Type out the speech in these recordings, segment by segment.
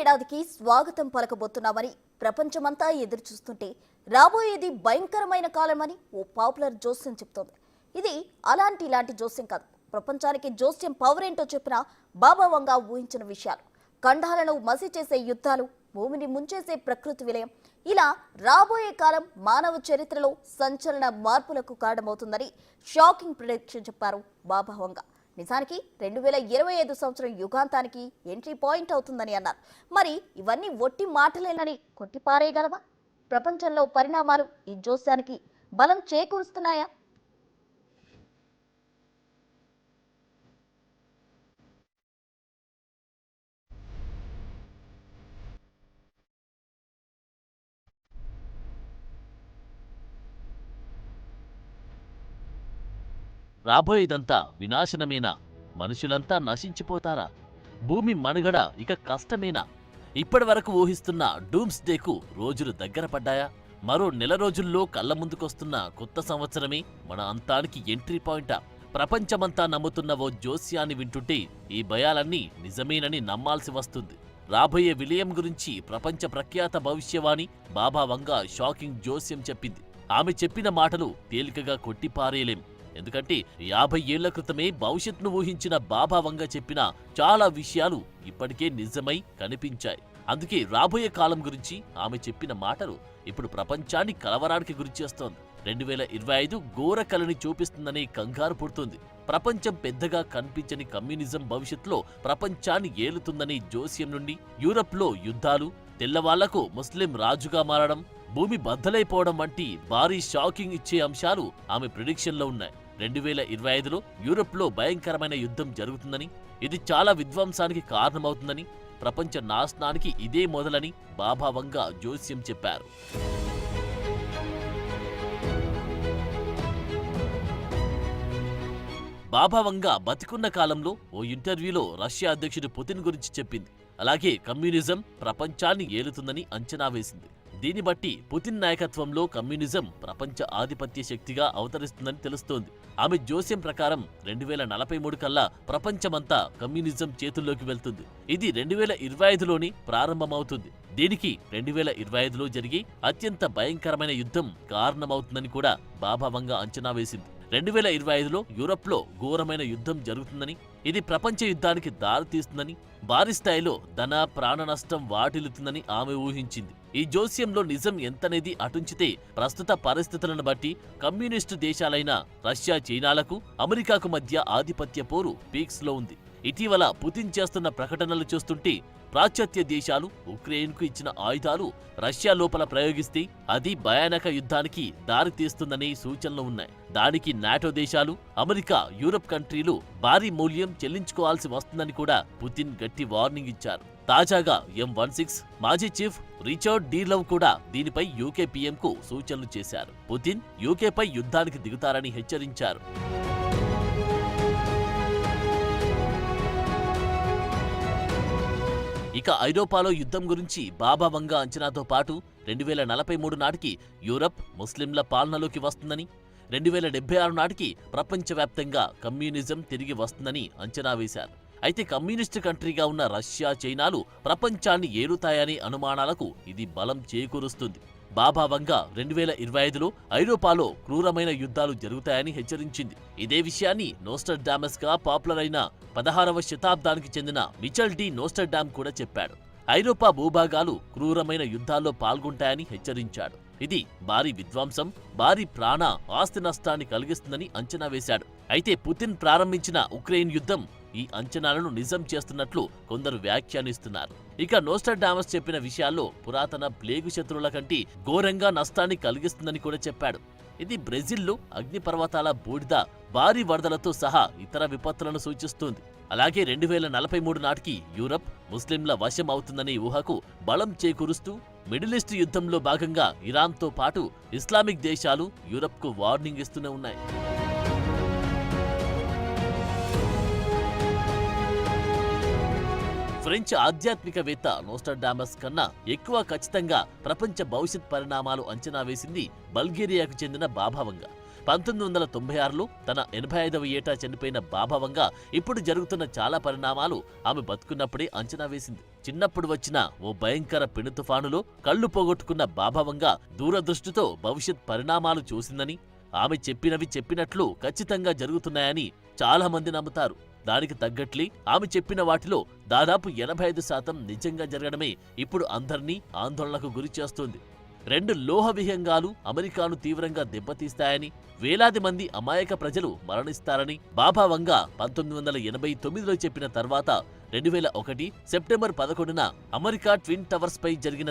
ఏడాదికి స్వాగతం పలకబోతున్నామని ప్రపంచమంతా ఎదురుచూస్తుంటే రాబోయేది భయంకరమైన కాలమని ఓ పాపులర్ జోస్యం చెప్తోంది. ఇది ఇలాంటి జోస్యం కాదు. ప్రపంచానికి జోస్యం పవర్ ఏంటో చెప్పిన బాబా వంగా ఊహించిన విషయాలు, ఖండాలను మసి చేసే యుద్ధాలు, భూమిని ముంచేసే ప్రకృతి విలయం, ఇలా రాబోయే కాలం మానవ చరిత్రలో సంచలన మార్పులకు కారణమవుతుందని షాకింగ్ ప్రిడిక్షన్ చెప్పారు బాబా వంగా. నిజానికి 2025 సంవత్సరం యుగాంతానికి ఎంట్రీ పాయింట్ అవుతుందని అన్నారు. మరి ఇవన్నీ ఒట్టి మాటలేనని కొట్టిపారేయగలవా? ప్రపంచంలో పరిణామాలు ఈ జోస్యానికి బలం చేకూరుస్తున్నాయా? రాబోయేదంతా వినాశనమేనా? మనుషులంతా నశించిపోతారా? భూమి మనుగడ ఇక కష్టమేనా? ఇప్పటి వరకు ఊహిస్తున్న డూమ్స్ డేకు రోజులు దగ్గర పడ్డాయా? మరో నెల రోజుల్లో కళ్ళ ముందుకొస్తున్న కొత్త సంవత్సరమే మన అంతానికి ఎంట్రీ పాయింటా? ప్రపంచమంతా నమ్ముతున్న ఓ జోస్యాన్ని వింటుంటే ఈ భయాలన్నీ నిజమేనని నమ్మాల్సి వస్తుంది. రాబోయే విలయం గురించి ప్రపంచ ప్రఖ్యాత భవిష్యవాణి బాబా వంగా షాకింగ్ జోస్యం చెప్పింది. ఆమె చెప్పిన మాటలు తేలికగా కొట్టిపారేయలేం. ఎందుకంటే 50 ఏళ్ల క్రితమే భవిష్యత్తును ఊహించిన బాబా వంగా చెప్పిన చాలా విషయాలు ఇప్పటికే నిజమై కనిపించాయి. అందుకే రాబోయే కాలం గురించి ఆమె చెప్పిన మాటలు ఇప్పుడు ప్రపంచాన్ని కలవరానికి గురిచేస్తోంది. 2025 ఘోర కలని చూపిస్తుందనే కంగారు పుడుతుంది. ప్రపంచం పెద్దగా కనిపించని కమ్యూనిజం భవిష్యత్తులో ప్రపంచాన్ని ఏలుతుందనే జోస్యం నుండి యూరప్లో యుద్ధాలు, తెల్లవాళ్లకు ముస్లిం రాజుగా మారడం, భూమి బద్దలైపోవడం వంటి భారీ షాకింగ్ ఇచ్చే అంశాలు ఆమె ప్రిడిక్షన్లో ఉన్నాయి. 2025లో యూరప్లో భయంకరమైన యుద్ధం జరుగుతుందని, ఇది చాలా విధ్వంసానికి కారణమవుతుందని, ప్రపంచ నాశనానికి ఇదే మొదలని బాబా వంగా జోస్యం చెప్పారు. బాబా వంగా బతికున్న కాలంలో ఓ ఇంటర్వ్యూలో రష్యా అధ్యక్షుడు పుతిన్ గురించి చెప్పింది. అలాగే కమ్యూనిజం ప్రపంచాన్ని ఏలుతుందని అంచనా వేసింది. దీన్ని బట్టి పుతిన్ నాయకత్వంలో కమ్యూనిజం ప్రపంచ ఆధిపత్య శక్తిగా అవతరిస్తుందని తెలుస్తోంది. ఆమె జోస్యం ప్రకారం 2043 కల్లా ప్రపంచమంతా కమ్యూనిజం చేతుల్లోకి వెళ్తుంది. ఇది 2025లోనే ప్రారంభమవుతుంది. దీనికి 2025లో జరిగే అత్యంత భయంకరమైన యుద్ధం కారణమవుతుందని కూడా బాబా వంగా అంచనా వేసింది. 2025లో యూరప్లో ఘోరమైన యుద్ధం జరుగుతుందని, ఇది ప్రపంచ యుద్ధానికి దారితీస్తుందని, భారీ స్థాయిలో ధన ప్రాణ నష్టం వాటిల్లుతుందని ఆమె ఊహించింది. ఈ జోస్యంలో నిజం ఎంతనేది అటుంచితే ప్రస్తుత పరిస్థితులను బట్టి కమ్యూనిస్టు దేశాలైన రష్యా, చైనాలకు, అమెరికాకు మధ్య ఆధిపత్య పోరు పీక్స్లో ఉంది. ఇటీవల పుతిన్ చేస్తున్న ప్రకటనలు చూస్తుంటే పాశ్చాత్య దేశాలు ఉక్రెయిన్కు ఇచ్చిన ఆయుధాలు రష్యా లోపల ప్రయోగిస్తే అది భయానక యుద్ధానికి దారితీస్తుందనే సూచనలు ఉన్నాయి. దానికి నాటో దేశాలు, అమెరికా, యూరప్ కంట్రీలు భారీ మూల్యం చెల్లించుకోవాల్సి వస్తుందని కూడా పుతిన్ గట్టి వార్నింగ్ ఇచ్చారు. తాజాగా M16 మాజీ చీఫ్ రిచర్డ్ డి లవ్ కూడా దీనిపై యూకే పీఎంకు సూచనలు చేశారు. పుతిన్ యూకేపై యుద్ధానికి దిగుతారని హెచ్చరించారు. ఇక ఐరోపాలో యుద్ధం గురించి బాబా వంగా అంచనాతో పాటు 2043 నాటికి యూరప్ ముస్లింల పాలనలోకి వస్తుందని, 2076 నాటికి ప్రపంచవ్యాప్తంగా కమ్యూనిజం తిరిగి వస్తుందని అంచనా వేశారు. అయితే కమ్యూనిస్టు కంట్రీగా ఉన్న రష్యా, చైనాలు ప్రపంచాన్ని ఏలుతాయనే అనుమానాలకు ఇది బలం చేకూరుస్తుంది. బాబా వంగా 2025లో ఐరోపాలో క్రూరమైన యుద్ధాలు జరుగుతాయని హెచ్చరించింది. ఇదే విషయాన్ని నోస్ట్రడామస్ గా పాపులర్ అయిన 16వ శతాబ్దానికి చెందిన మిచెల్ డి నోస్ట్రడామ్ కూడా చెప్పాడు. ఐరోపా భూభాగాలు క్రూరమైన యుద్ధాల్లో పాల్గొంటాయని హెచ్చరించాడు. ఇది భారీ విధ్వంసం, భారీ ప్రాణ ఆస్తి నష్టాన్ని కలిగిస్తుందని అంచనా వేశాడు. అయితే పుతిన్ ప్రారంభించిన ఉక్రెయిన్ యుద్ధం ఈ అంచనాలను నిజం చేస్తున్నట్లు కొందరు వ్యాఖ్యానిస్తున్నారు. ఇక నోస్ట్రడామస్ చెప్పిన విషయాల్లో పురాతన ప్లేగు శత్రువుల కంటే ఘోరంగా నష్టాన్ని కలిగిస్తుందని కూడా చెప్పాడు. ఇది బ్రెజిల్లో అగ్నిపర్వతాల బూడిద, భారీ వరదలతో సహా ఇతర విపత్తులను సూచిస్తుంది. అలాగే 2043 నాటికి యూరప్ ముస్లింల వశం అవుతుందనే ఊహకు బలం చేకూరుస్తూ మిడిల్ ఈస్ట్ యుద్ధంలో భాగంగా ఇరాన్తో పాటు ఇస్లామిక్ దేశాలు యూరప్కు వార్నింగ్ ఇస్తూనే ఉన్నాయి. ఫ్రెంచ్ ఆధ్యాత్మికవేత్త నోస్ట్రడామస్ కన్నా ఎక్కువ ఖచ్చితంగా ప్రపంచ భవిష్యత్ పరిణామాలు అంచనా వేసింది బల్గేరియాకు చెందిన బాబా వంగా. 1996లో తన 85వ ఏటా చనిపోయిన బాబా వంగా ఇప్పుడు జరుగుతున్న చాలా పరిణామాలు ఆమె బతుకున్నప్పుడే అంచనా వేసింది. చిన్నప్పుడు వచ్చిన ఓ భయంకర పెను తుఫానులో కళ్ళు పోగొట్టుకున్న బాభావంగ దూరదృష్టితో భవిష్యత్ పరిణామాలు చూసిందని, ఆమె చెప్పినవి చెప్పినట్లు ఖచ్చితంగా జరుగుతున్నాయని చాలా మంది నమ్ముతారు. దానికి తగ్గట్లే ఆమె చెప్పిన వాటిలో దాదాపు 85% నిజంగా జరగడమే ఇప్పుడు అందర్నీ ఆందోళనకు గురి చేస్తోంది. 2 లోహ విహంగాలు అమెరికాను తీవ్రంగా దెబ్బతీస్తాయని, వేలాది మంది అమాయక ప్రజలు మరణిస్తారని బాభావంగ 1989లో చెప్పిన తర్వాత 2001 సెప్టెంబర్ 11న అమెరికా ట్విన్ టవర్స్ పై జరిగిన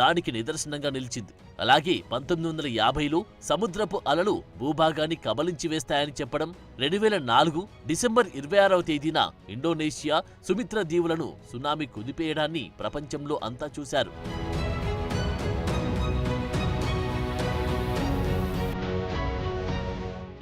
దానికి నిదర్శనంగా నిలిచింది. అలాగే 1950లో సముద్రపు అలలు భూభాగాన్ని కబలించి వేస్తాయని చెప్పడం, 2004 డిసెంబర్ 26వ తేదీన ఇండోనేషియా సుమిత్ర దీవులను సునామీ కుదిపేయడాన్ని ప్రపంచంలో అంతా చూశారు.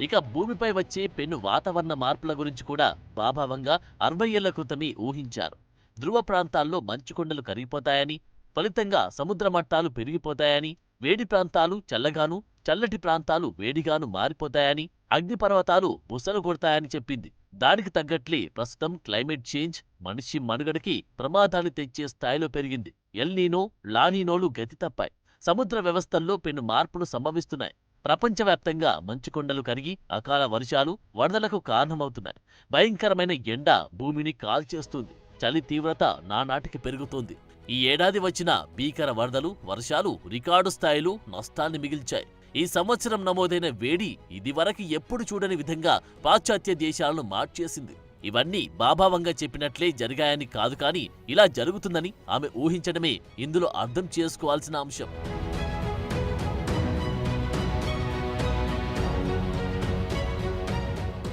ఇక భూమిపై వచ్చే పెను వాతావరణ మార్పుల గురించి కూడా బాభావంగ 60 ఏళ్ల క్రితమే ఊహించారు. ధ్రువ ప్రాంతాల్లో మంచుకొండలు కరిగిపోతాయని, ఫలితంగా సముద్ర మట్టాలు పెరిగిపోతాయని, వేడి ప్రాంతాలు చల్లగాను, చల్లటి ప్రాంతాలు వేడిగాను మారిపోతాయని, అగ్నిపర్వతాలు బుసలు కొడతాయని చెప్పింది. దానికి తగ్గట్లే ప్రస్తుతం క్లైమేట్ చేంజ్ మనిషి మనుగడకి ప్రమాదాలు తెచ్చే స్థాయిలో పెరిగింది. ఎల్ నీనో, లానీనోలు గతి తప్పాయి. సముద్ర వ్యవస్థల్లో పెను మార్పులు సంభవిస్తున్నాయి. ప్రపంచవ్యాప్తంగా మంచుకొండలు కరిగి అకాల వర్షాలు, వరదలకు కారణమవుతున్నాయి. భయంకరమైన ఎండ భూమిని కాల్చేస్తుంది. చలి తీవ్రత నానాటికి పెరుగుతోంది. ఈ ఏడాది వచ్చిన భీకర వరదలు, వర్షాలు రికార్డు స్థాయిలో నష్టాన్ని మిగిల్చాయి. ఈ సంవత్సరం నమోదైన వేడి ఇదివరకు ఎప్పుడు చూడని విధంగా పాశ్చాత్య దేశాలను మార్చేసింది. ఇవన్నీ బాభావంగ చెప్పినట్లే జరిగాయని కాదు, కానీ ఇలా జరుగుతుందని ఆమె ఊహించడమే ఇందులో అర్థం చేసుకోవాల్సిన అంశం.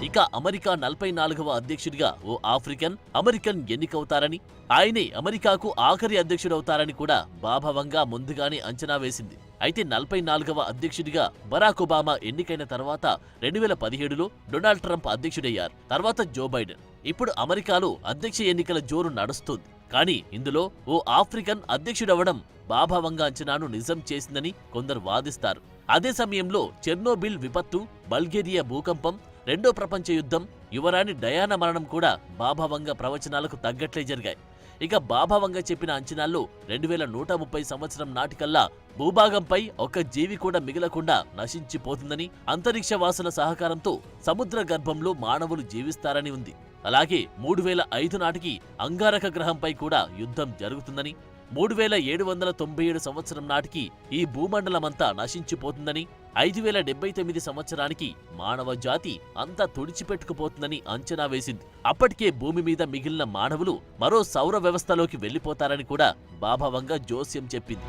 ఇక అమెరికా 44వ అధ్యక్షుడిగా ఓ ఆఫ్రికన్ అమెరికన్ ఎన్నికవుతారని, ఆయనే అమెరికాకు ఆఖరి అధ్యక్షుడవుతారని కూడా బాభావంగ ముందుగానే అంచనా వేసింది. అయితే 44వ అధ్యక్షుడిగా బరాక్ ఒబామా ఎన్నికైన తర్వాత 2017లో డొనాల్డ్ ట్రంప్ అధ్యక్షుడయ్యారు. తర్వాత జో బైడెన్. ఇప్పుడు అమెరికాలో అధ్యక్ష ఎన్నికల జోరు నడుస్తోంది. కానీ ఇందులో ఓ ఆఫ్రికన్ అధ్యక్షుడవడం బాభావంగ అంచనాను నిజం చేసిందని కొందరు వాదిస్తారు. అదే సమయంలో చెర్నోబిల్ విపత్తు, బల్గేరియా భూకంపం, రెండో ప్రపంచ యుద్ధం, యువరాణి డయానా మరణం కూడా బాభావంగ ప్రవచనాలకు తగ్గట్లే జరిగాయి. ఇక బాభావంగ చెప్పిన అంచనాల్లో 2130 సంవత్సరం నాటికల్లా భూభాగంపై ఒక్క జీవి కూడా మిగలకుండా నశించిపోతుందని, అంతరిక్షవాసుల సహకారంతో సముద్ర గర్భంలో మానవులు జీవిస్తారని ఉంది. అలాగే 3005 నాటికి అంగారక గ్రహంపై కూడా యుద్ధం జరుగుతుందని, 3797 సంవత్సరం నాటికి ఈ భూమండలమంతా నశించిపోతుందని, 5079 సంవత్సరానికి మానవ జాతి అంతా తుడిచిపెట్టుకుపోతుందని అంచనా వేసింది. అప్పటికే భూమి మీద మిగిలిన మానవులు మరో సౌర వ్యవస్థలోకి వెళ్లిపోతారని కూడా బాభావంగ జోస్యం చెప్పింది.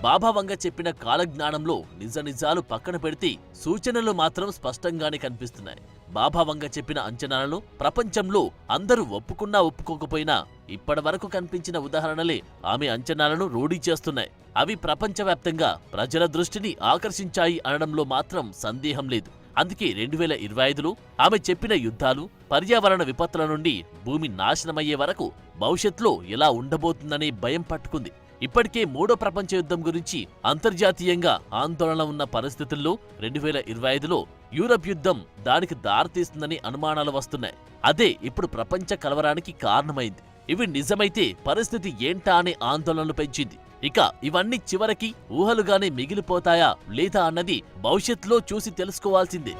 బాభావంగ చెప్పిన కాలజ్ఞానంలో నిజాలు పక్కన పెడితే సూచనలు మాత్రం స్పష్టంగానే కనిపిస్తున్నాయి. బాభావంగ చెప్పిన అంచనాలను ప్రపంచంలో అందరూ ఒప్పుకున్నా ఒప్పుకోకపోయినా ఇప్పటివరకు కనిపించిన ఉదాహరణలే ఆమె అంచనాలను రూఢీ చేస్తున్నాయి. అవి ప్రపంచవ్యాప్తంగా ప్రజల దృష్టిని ఆకర్షించాయి అనడంలో మాత్రం సందేహం లేదు. అందుకే 2025లో ఆమె చెప్పిన యుద్ధాలు, పర్యావరణ విపత్తుల నుండి భూమి నాశనమయ్యే వరకు భవిష్యత్తులో ఎలా ఉండబోతుందనే భయం పట్టుకుంది. ఇప్పటికే మూడో ప్రపంచ యుద్ధం గురించి అంతర్జాతీయంగా ఆందోళన ఉన్న పరిస్థితుల్లో 2025లో యూరప్ యుద్ధం దానికి దారితీస్తుందని అనుమానాలు వస్తున్నాయి. అదే ఇప్పుడు ప్రపంచ కలవరానికి కారణమైంది. ఇవి నిజమైతే పరిస్థితి ఏంటా అనే ఆందోళనలు పెంచింది. ఇక ఇవన్నీ చివరికి ఊహలుగానే మిగిలిపోతాయా లేదా అన్నది భవిష్యత్తులో చూసి తెలుసుకోవాల్సిందే.